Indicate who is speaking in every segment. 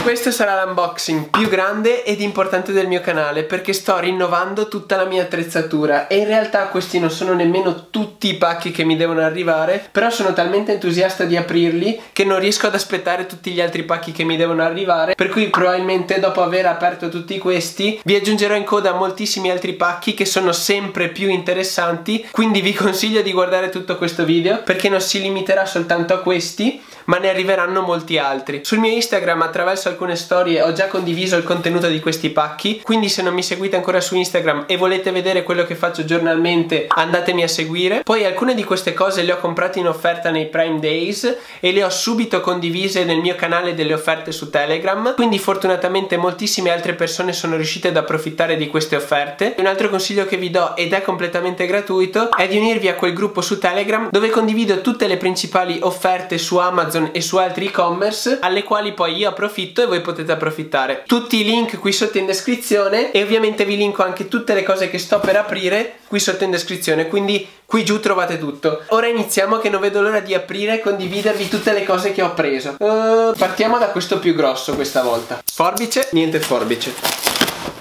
Speaker 1: Questo sarà l'unboxing più grande ed importante del mio canale, perché sto rinnovando tutta la mia attrezzatura e in realtà questi non sono nemmeno tutti i pacchi che mi devono arrivare, però sono talmente entusiasta di aprirli che non riesco ad aspettare tutti gli altri pacchi che mi devono arrivare, per cui probabilmente dopo aver aperto tutti questi vi aggiungerò in coda moltissimi altri pacchi che sono sempre più interessanti, quindi vi consiglio di guardare tutto questo video perché non si limiterà soltanto a questi, ma ne arriveranno molti altri. Sul mio Instagram attraverso alcune storie ho già condiviso il contenuto di questi pacchi, quindi se non mi seguite ancora su Instagram e volete vedere quello che faccio giornalmente andatemi a seguire. Poi alcune di queste cose le ho comprate in offerta nei Prime Days e le ho subito condivise nel mio canale delle offerte su Telegram, quindi fortunatamente moltissime altre persone sono riuscite ad approfittare di queste offerte. Un altro consiglio che vi do, ed è completamente gratuito, è di unirvi a quel gruppo su Telegram dove condivido tutte le principali offerte su Amazon e su altri e-commerce, alle quali poi io approfitto e voi potete approfittare. Tutti i link qui sotto in descrizione, e ovviamente vi linko anche tutte le cose che sto per aprire qui sotto in descrizione, quindi qui giù trovate tutto. Ora iniziamo, che non vedo l'ora di aprire e condividervi tutte le cose che ho preso. Partiamo da questo più grosso questa volta. Forbice, niente forbice.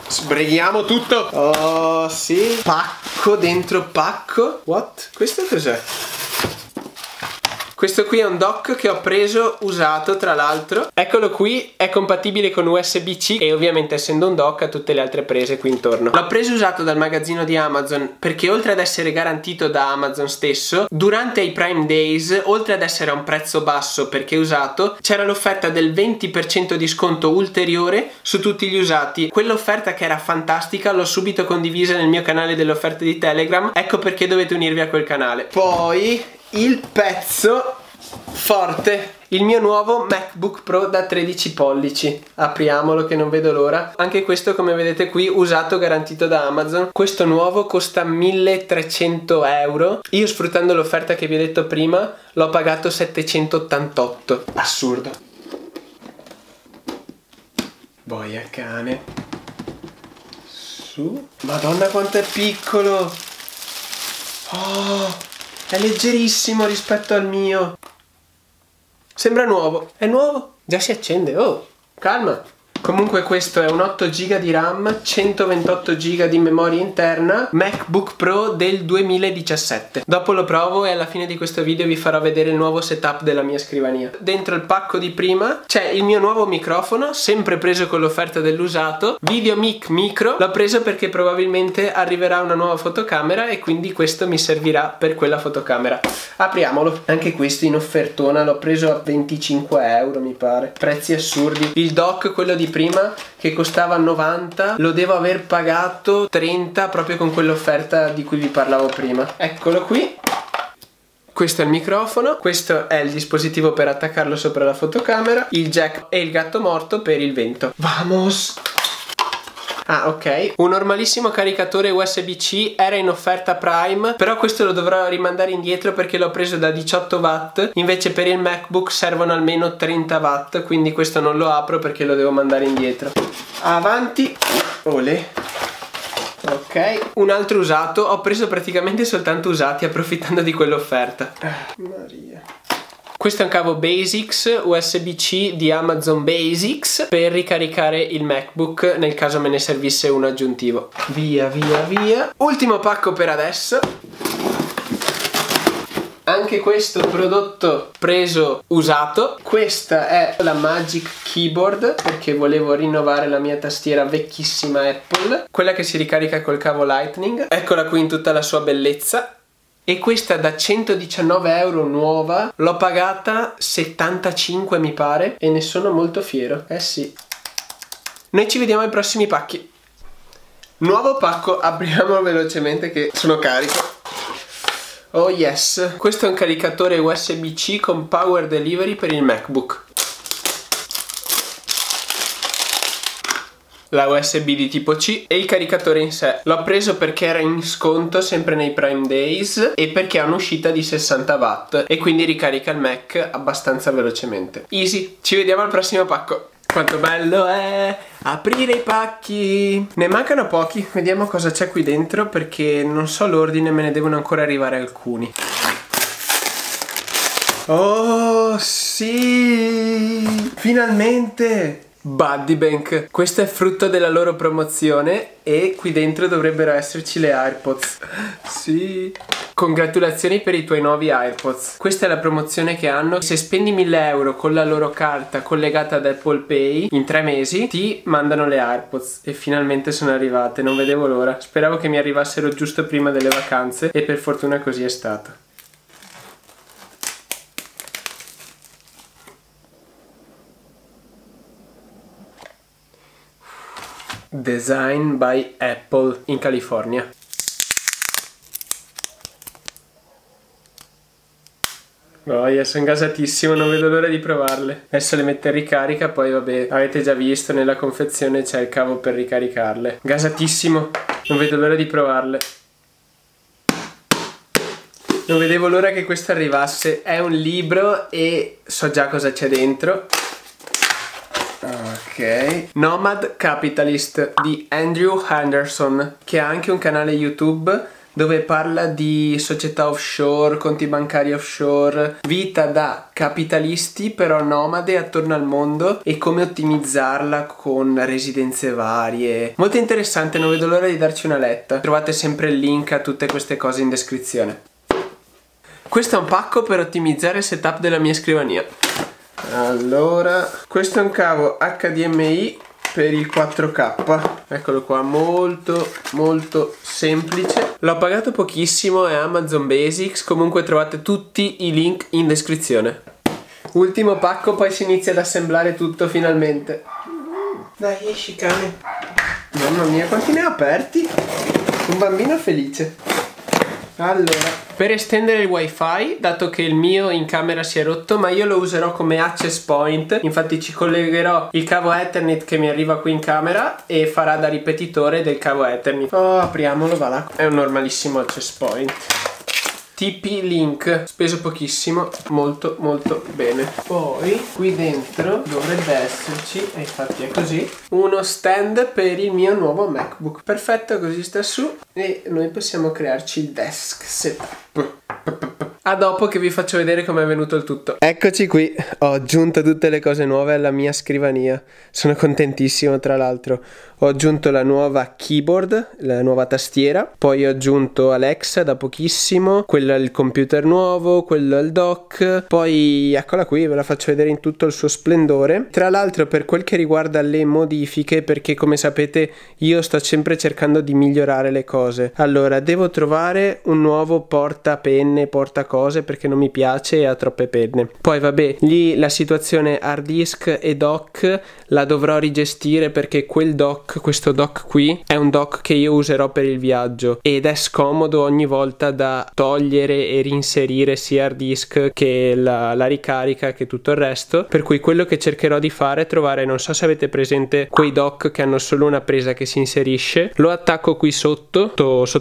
Speaker 1: Sbrighiamo tutto. Oh sì. Pacco dentro pacco. What? Questo cos'è? Questo qui è un dock che ho preso usato, tra l'altro. Eccolo qui, è compatibile con USB-C e ovviamente essendo un dock ha tutte le altre prese qui intorno. L'ho preso usato dal magazzino di Amazon perché oltre ad essere garantito da Amazon stesso, durante i Prime Days, oltre ad essere a un prezzo basso perché usato, c'era l'offerta del 20% di sconto ulteriore su tutti gli usati. Quell'offerta che era fantastica l'ho subito condivisa nel mio canale delle offerte di Telegram, ecco perché dovete unirvi a quel canale. Poi il pezzo forte, il mio nuovo MacBook Pro da 13 pollici. Apriamolo che non vedo l'ora. Anche questo, come vedete qui, usato, garantito da Amazon. Questo nuovo costa 1300 euro. Io, sfruttando l'offerta che vi ho detto prima, l'ho pagato 788. Assurdo. Boia cane. Su. Madonna quanto è piccolo. Oh, è leggerissimo rispetto al mio. Sembra nuovo. È nuovo? Già si accende. Oh, calma. Comunque questo è un 8 GB di RAM, 128 GB di memoria interna, MacBook Pro del 2017. Dopo lo provo e alla fine di questo video vi farò vedere il nuovo setup della mia scrivania. Dentro il pacco di prima c'è il mio nuovo microfono, sempre preso con l'offerta dell'usato, Videomic Micro. L'ho preso perché probabilmente arriverà una nuova fotocamera e quindi questo mi servirà per quella fotocamera. Apriamolo. Anche questo in offertona, l'ho preso a 25 euro mi pare. Prezzi assurdi. Il dock, quello di prima, che costava 90, lo devo aver pagato 30 proprio con quell'offerta di cui vi parlavo prima. Eccolo qui. Questo è il microfono, questo è il dispositivo per attaccarlo sopra la fotocamera, il jack e il gatto morto per il vento. Vamos! Ah, ok. Un normalissimo caricatore USB-C era in offerta Prime, però questo lo dovrò rimandare indietro perché l'ho preso da 18 watt, invece per il MacBook servono almeno 30 watt, quindi questo non lo apro perché lo devo mandare indietro. Avanti. Olè. Ok. Un altro usato, ho preso praticamente soltanto usati approfittando di quell'offerta. Maria. Questo è un cavo Basics USB-C di Amazon Basics per ricaricare il MacBook nel caso me ne servisse uno aggiuntivo. Via, via, via. Ultimo pacco per adesso. Anche questo prodotto preso usato. Questa è la Magic Keyboard perché volevo rinnovare la mia tastiera vecchissima Apple, quella che si ricarica col cavo Lightning. Eccola qui in tutta la sua bellezza. E questa da 119 euro nuova, l'ho pagata 75 mi pare e ne sono molto fiero. Eh sì. Noi ci vediamo ai prossimi pacchi. Nuovo pacco, apriamolo velocemente che sono carico. Oh yes. Questo è un caricatore USB-C con power delivery per il MacBook. La USB di tipo C e il caricatore in sé. L'ho preso perché era in sconto sempre nei Prime Days e perché ha un'uscita di 60 watt e quindi ricarica il Mac abbastanza velocemente. Easy. Ci vediamo al prossimo pacco. Quanto bello è aprire i pacchi. Ne mancano pochi. Vediamo cosa c'è qui dentro perché non so l'ordine, me ne devono ancora arrivare alcuni. Oh sì, finalmente Buddybank. Questo è frutto della loro promozione e qui dentro dovrebbero esserci le AirPods. Sì. Congratulazioni per i tuoi nuovi AirPods. Questa è la promozione che hanno. Se spendi 1000 euro con la loro carta collegata ad Apple Pay in 3 mesi ti mandano le AirPods e finalmente sono arrivate. Non vedevo l'ora. Speravo che mi arrivassero giusto prima delle vacanze e per fortuna così è stato. Design by Apple in California. Oh, io sono gasatissimo, non vedo l'ora di provarle. Adesso le metto in ricarica, poi vabbè, avete già visto nella confezione c'è il cavo per ricaricarle. Gasatissimo, non vedo l'ora di provarle. Non vedevo l'ora che questo arrivasse. È un libro e so già cosa c'è dentro. Ok. Nomad Capitalist di Andrew Henderson, che ha anche un canale YouTube dove parla di società offshore, conti bancari offshore, vita da capitalisti però nomade attorno al mondo e come ottimizzarla con residenze varie. Molto interessante, non vedo l'ora di darci una letta. Trovate sempre il link a tutte queste cose in descrizione. Questo è un pacco per ottimizzare il setup della mia scrivania. Allora, questo è un cavo HDMI per il 4K. Eccolo qua, molto semplice. L'ho pagato pochissimo, è Amazon Basics. Comunque trovate tutti i link in descrizione. Ultimo pacco, poi si inizia ad assemblare tutto finalmente. Dai, esci cane. Mamma mia, quanti ne ho aperti? Un bambino felice. Allora, per estendere il wifi, dato che il mio in camera si è rotto, ma io lo userò come access point, infatti ci collegherò il cavo Ethernet che mi arriva qui in camera e farà da ripetitore del cavo Ethernet. Oh, apriamolo, va là. È un normalissimo access point. TP-Link, speso pochissimo, molto bene. Poi qui dentro dovrebbe esserci, e infatti è così, uno stand per il mio nuovo MacBook. Perfetto, così sta su e noi possiamo crearci il desk setup. A dopo che vi faccio vedere come è venuto il tutto. Eccoci qui, ho aggiunto tutte le cose nuove alla mia scrivania. Sono contentissimo, tra l'altro. Ho aggiunto la nuova keyboard, la nuova tastiera. Poi ho aggiunto Alexa da pochissimo. Quello è il computer nuovo, quello è il dock. Poi eccola qui, ve la faccio vedere in tutto il suo splendore. Tra l'altro, per quel che riguarda le modifiche, perché come sapete io sto sempre cercando di migliorare le cose. Allora, devo trovare un nuovo porta penne, porta cose, perché non mi piace e ha troppe penne. Poi vabbè, lì la situazione hard disk e dock la dovrò rigestire, perché quel dock, questo dock qui, è un dock che io userò per il viaggio ed è scomodo ogni volta da togliere e reinserire sia hard disk che la ricarica che tutto il resto, per cui quello che cercherò di fare è trovare, non so se avete presente quei dock che hanno solo una presa che si inserisce, lo attacco qui sotto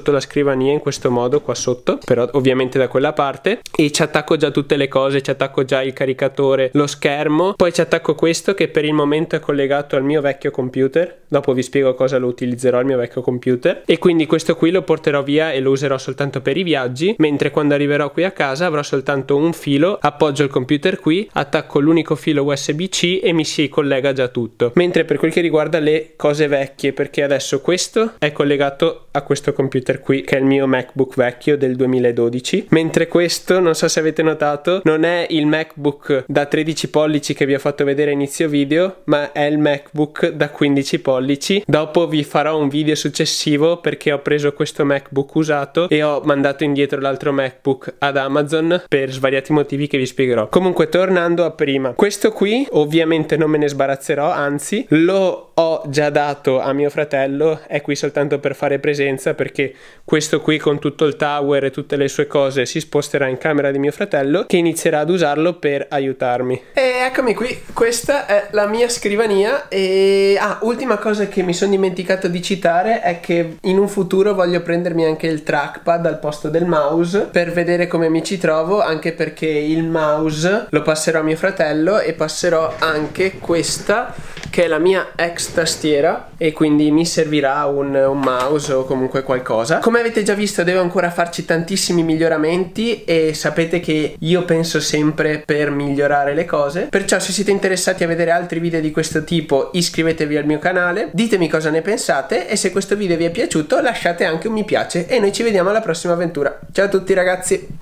Speaker 1: la scrivania in questo modo qua sotto, però ovviamente da quella parte, e ci attacco già tutte le cose, ci attacco già il caricatore, lo schermo, poi ci attacco questo che per il momento è collegato al mio vecchio computer, dopo vi spiego cosa lo utilizzerò al mio vecchio computer, e quindi questo qui lo porterò via e lo userò soltanto per i viaggi, mentre quando arriverò qui a casa avrò soltanto un filo, appoggio il computer qui, attacco l'unico filo USB-C e mi si collega già tutto. Mentre per quel che riguarda le cose vecchie, perché adesso questo è collegato a questo computer qui che è il mio MacBook vecchio del 2012, mentre questo, non so se avete notato, non è il MacBook da 13 pollici che vi ho fatto vedere a inizio video, ma è il MacBook da 15 pollici. Dopo vi farò un video successivo perché ho preso questo MacBook usato e ho mandato indietro l'altro MacBook ad Amazon per svariati motivi che vi spiegherò. Comunque, tornando a prima, questo qui ovviamente non me ne sbarazzerò, anzi lo ho già dato a mio fratello, è qui soltanto per fare presenza, perché questo qui con tutto il tower e tutte le sue cose si sposterà in camera di mio fratello, che inizierà ad usarlo per aiutarmi. E eccomi qui, questa è la mia scrivania. E ultima cosa che mi sono dimenticato di citare è che in un futuro voglio prendermi anche il trackpad al posto del mouse per vedere come mi ci trovo, anche perché il mouse lo passerò a mio fratello e passerò anche questa che è la mia ex tastiera, e quindi mi servirà un mouse o comunque qualcosa. Come avete già visto, devo ancora farci tantissimi miglioramenti e sapete che io penso sempre per migliorare le cose, perciò se siete interessati a vedere altri video di questo tipo iscrivetevi al mio canale, ditemi cosa ne pensate e se questo video vi è piaciuto lasciate anche un mi piace e noi ci vediamo alla prossima avventura. Ciao a tutti ragazzi!